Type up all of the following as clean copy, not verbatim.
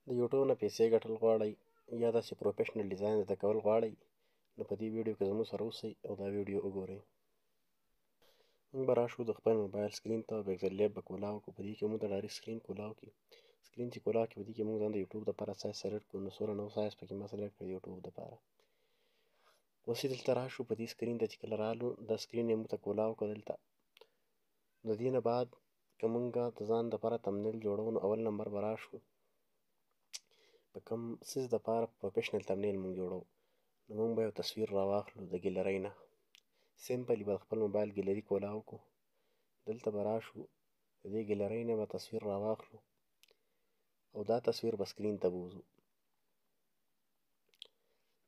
د یوټیوب نه پیسې ګټل غواړئ یا داسې پروفیشنل ډیزاین زده کول غواړئ نو په دې ویډیو کې زموږ سره اوسئ او دا ویډیو وګورئ. موږ به راشو د خپل موبایل سکرین ته او پیکسل لیب به کولاو کړو. په دې کې موږ ته ډایرکټ سکرین کولاو کړي. سکرین چې کولاو کړي په دې کې موږ ځان د یوټیوب دپاره سایز سلیکټ کړو. نو څومره نو سایز پکې ما سلیکټ کړی د یوټیوب دپاره. اوس چې دلته راشو په دې سکرین ته چې کله رالو دا سکرین یې موږ ته کولاو کړو دلته. د دې نه بعد که موږ د ځان دپاره تمنیل جوړو نو اول نمبر به راشو په کوم څیز دپاره پروفیشنل تمنیل موږ جوړو نو موږ به یو تصویر راواخلو د ګیلرۍ نه. سمپلي به خپل موبایل ګیلري کولاو کړو. دلته به راشو د دې ګیلرۍ نه به تصویر راواخلو او دا تصویر به سکرین ته بوځو.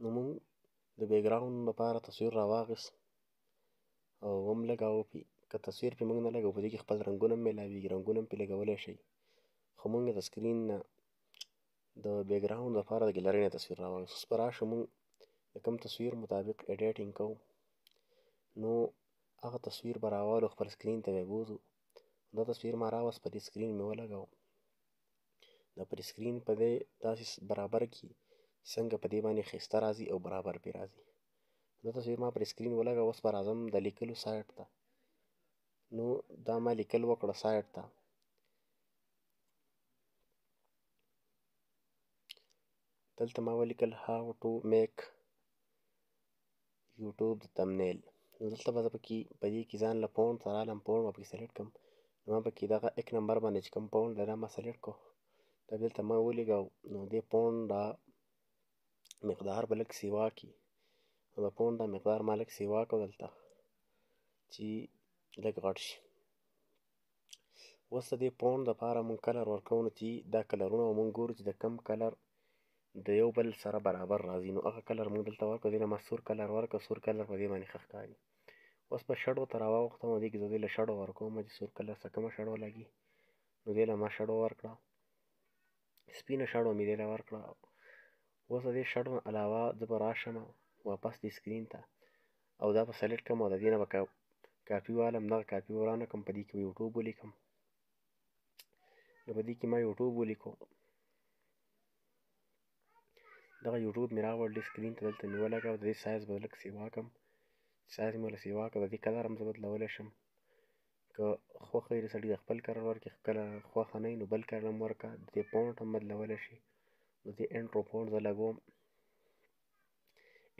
نو موږ د بیکګراوند لپاره تصویر راواخیست او هم لګاوه پې. که تصویر پې موږ نه لګوو په دې کې خپل رنګونه هم میلاویږي، رنګونه هم پې لګولی شئ. خو موږ د سکرین نه د بیکګراوند لپاره د ګیلرۍ نه تصویر راواخیست. اوس به راشو موږ د کوم تصویر مطابق ایډیټینګ کوو نو هغه تصویر به راوالو خپل سکرین ته به یې بوځو. دا تصویر ما راوست په دې سکرین مې ولګاو. دا پر سکرین په دې داسې برابر کړي څنګه په دې باندې ښایسته راځي او برابر پې راځي. دا تصویر ما پر سکرین ولګاو. اوس به راځم د لیکلو سایډ ته. نو دا ما لیکل وکړه سایډ ته. دلته ما ولیکل how to make YouTube د تمنیل. نو دلته به زه پکې په دې کې ځان له فونټ ته رالم، فونټ به پکې سلیکټ کړم. نو ما پکې دغه ایک نمبر باندې چې کوم فونټ دی دا ما سلیکټ کړو. دا دلته ما ولګاو. نو دې فونټ دا مقدار به لږ سیوا کړي. نو د فونټ دا مقدار ما لږ سیوا کړو دلته چې لږ غټ شي. اوس د دې فونټ دپاره مونږ کلر ورکوو نو چې دا کلرونه به مونږ ګورو چې د کم کلر د یو بل سره برابر راځي. نو هغه کلر مونږ دلته ورکړو. دې نه ما سور کلر ورکړ. سور کلر په دې باندې ښه ښکاري. اوس په شډو ته راواوښتم او دې کې زه دې له شډو ورکوم چې سور کلر څه کومه شډو لګي. نو دې له ما شډو ورکړه. سپینه شډو مې دې له ورکړه. اوس د دې شډو نه علاوه زه به راشم واپس دې سکرین ته او دا به سلیکټ کړم او د دې نه به کاپي والم. دغه کاپي به رانه کړم. په دې کې به یوټیوب ولیکم. نو په دې کې ما یوټیوب ولیکو. دغه یوټیوب مې راوړ دې سکرین ته. دلته مې ولګاو. د دې سایز به لږ سیوا کړم. سایز مې ورله سیوا کړ. د دې کلر هم زه بدلولی شم. که خوښه یې د سړي د خپل کلر ورکړي، کله خوښه نه وي نو بل کلر هم ورکړه. د دې فونټ هم بدلولی شي. د دې انټرو فونټ زه لګوم.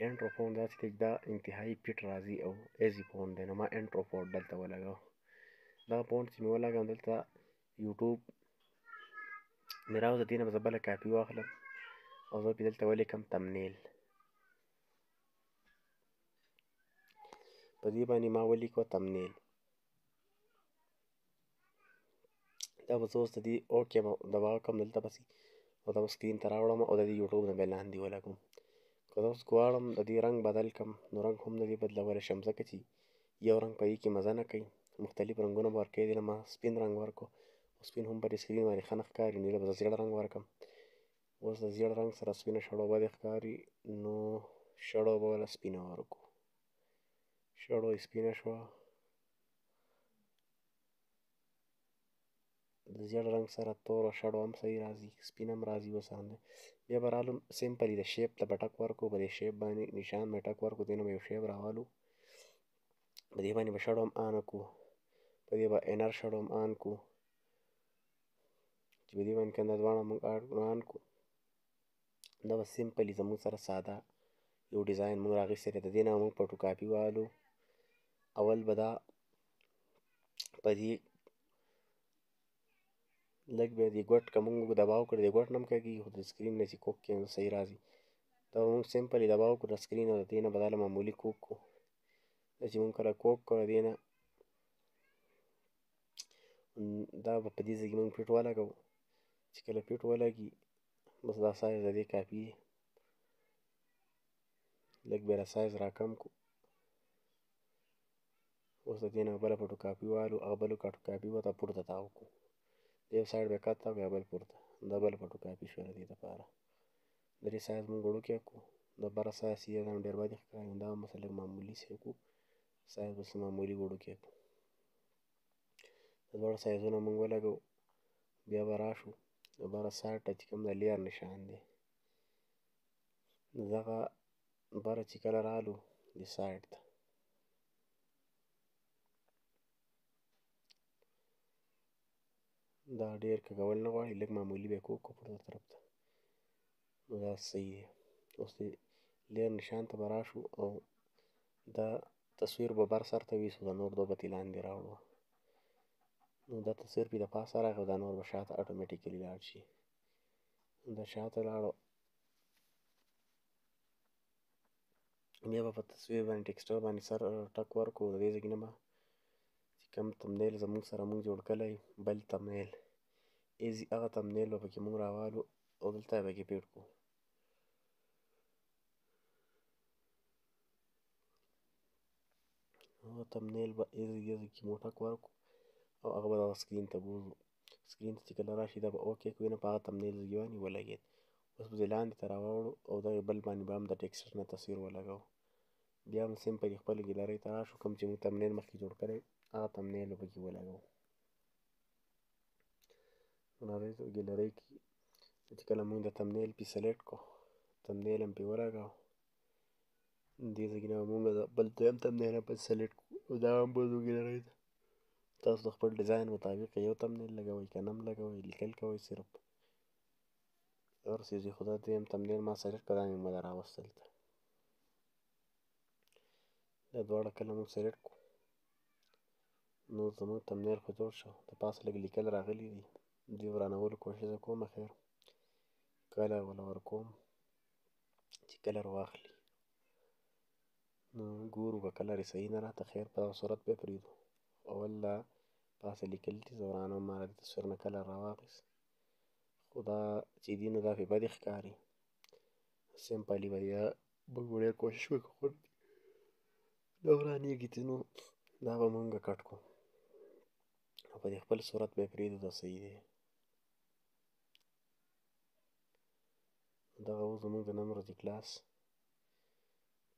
انټرو فونټ داسې دی چې دا انتهایي پیټ راځي او ایزي فونټ دی. نو ما انټرو فونټ دلته ولګاو. دغه فونټ چې مې ولګاو دلته یوټیوب مې راوست. د دې نه به زه بله کاپي واخلم او زه پې دلته ولیکم تمنیل. په دې باندې ما ولیکو تمنیل. دا به زه اوس د دې اوکې دبا وکړم دلته پسې او دا به سکرین ته راوړم او د دې یوټیوب نه به لاندې ولګوم. که زه اوس غواړم د دې رنګ بدل کړم نو رنګ هم د دې بدلولی شم ځکه چې یو رنګ په دې کې مزه نه کوي. مختلف رنګونه به ورکوي. دې نه ما سپین رنګ ورکړو. سپین هم په دې سکرین باندې ښه نه ښکاري. نو دې له به زه زیړ رنګ ورکړم. اوس د زیړ رنګ سره سپینه شړو بدې ښکاري. نو شړو به ورله سپینه ورکړو. شړو یې سپینه شوه. د زیړ رنګ سره توره شړو هم صحیح راځي، سپین هم راځي ورسره. بیا به رالم سمپلي د شیپ ته به ټک ورکړو. په دې شیپ باندې نشان به ټک ورکړو. دې نه به یو شیپ راوالو. په دې باندې به شډو هم آن کړو. په دې به انر شډو هم آن کړو چې په دې باندې که دا دواړه موږ آن کړو دا به سمپلي زموږ سره ساده یو ډیزاین موږ راغیستی دی. د دې نه به موږ فوټو کاپي والو. اول به دا په دې لږ به دې ګوټ که موږ دباو کړو دې ګوټ نه هم کږېږي خو د سکرین نه چې کوږ کړو نو صحیح راځي. دا به موږ سمپلي دباو کړو د سکرین او د دې نه به دا له معمولي کوږ کړو. دا چې موږ کله کوږ کړو د دې نه دا به په دې ځای کې موږ فټ ولګوو. چې کله فټ ولګي بس دا سایز د دې کافي دی. لږ بیا له سایز راکم کړو. اوس د دې نه بله فوټو کاپي والو. هغه بلو فوټو کاپي به ته پورته تاو کړو. د یو سایډ به یې کت کړو بیا بل پورته. دا بله فوټو کاپي شوه د دې دپاره. د دې سایز موږ وړوکی کړو. د بره سایز چې دی دا ډېر بدې ښکاري. دا هم ورسره لږ معمولي سی کړو. سایز ورسره معمولي وړوکی کړو. دا دواړه سایزونه موږ ولګوو. بیا به راشو د بره سایډ ته چې کوم د لیر نشان دی، دغه بره چې کله رالو دې سایډ ته دا ډېر کږول نه غواړي، لږ معمولي به یې کوږ کړو پورته طرف ته، نو دا صحیح دی. اوس دې لیر نشان ته به راشو او دا تصویر به بر سر ته ویسو، دا نور دوه به ترې لاندې راوړو. نو دا تصویر پې د پاسه راغی او دا نور به شاته اټومیټیکلي لاړ شي. دا شاته لاړو، بیا به په تصویر باندې ټیکسچر باندې سر ټک ورکړو. د دې ځای کې نه به چې کوم تمنیل زموږ سره موږ جوړ کړی بل تمنیل ایزي، هغه تمنیل به پکې موږ راوالو او دلته یې پکې پیډ کړو. هغه تمنیل به ایزي کې مو ټک ورکړو او هغه به دغه سکرین ته بوځو. سکرین ته چې کله راشي دا به اوکې کړو، نه په هغه تمنیل ځای باندې ولګېد. اوس به دې لاندې ته راواړو او دغې بل باندې به هم د ټیکسچر نه تصویر ولګوو. بیا هم سمپلي خپلې ګیلرۍ ته راشو، کوم چې موږ تمنیل مخکې جوړ کړی هغه تمنیل به پکې ولګوو. راځئ ګیلرۍ کې چې کله موږ د تمنیل پې سلیکټ کړو، تمنیل هم پې ولګاو، دې ځای کې نه به موږ د بل دویم تمنیل هم پکې سلیکټ کړو او دا هم بوځو ګیلرۍ ته. تاسو د خپل ډیزاین مطابق یو تمنیل لګوئ که نه هم لګوئ، لیکل کوئ صرف هر څیز وي. خو دا دویم تمنیل ما سلیکټ کړه، دا مې مه راوست دلته. دا دواړه کله موږ سلیکټ کړو نو زموږ تمنیل خو جوړ شو. د پاسه لږ لیکل راغلي دي، دې ورانولو کوشش زه کومه، خیر کلر وله ورکوم چې کلر واخلي. نو ګورو که کلر یې صحیح نه راته، خیر په دغه صورت به یې پرېږدو. اول دا پاسه لیکل دي، زه ورانوم، ما د تصویر نه کلر راواخیست، خو دا چې دي نو دا پې بدې ښکاري. سمپلي به یا موږ به ډېر کوشش وکړو نه ورانېږي ځینې، نو دا به مونږ کټ کړو او په دې خپل صورت به یې پرېږدو، دا صحیح دی. دغه و زموږ د نن ورځې کلاس.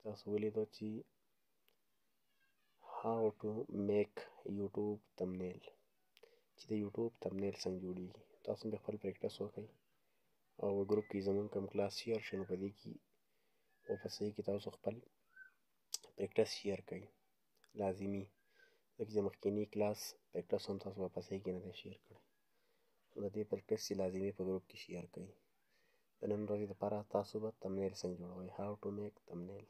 تاسو ولیدو چې how to make YouTube thumbnail، چې د یوټیوب تمنیل څنګه جوړېږي. تاسو هم خپل پریکټس وکړئ او په ګروپ کې زموږ کوم کلاس شیر شي نو په دې کې ورپسې کې تاسو خپل پریکټس شیر کړئ لازمي، ځکه چې مخکیني کلاس پریکټس هم تاسو ورپسې کې نه دی شیر کړی. نو د دې پریکټس چې لازمي په ګروپ کې شیر کړئ. د نن ورځې لپاره تاسو به تمنیل څنګه جوړوئ، how to make thumbnail.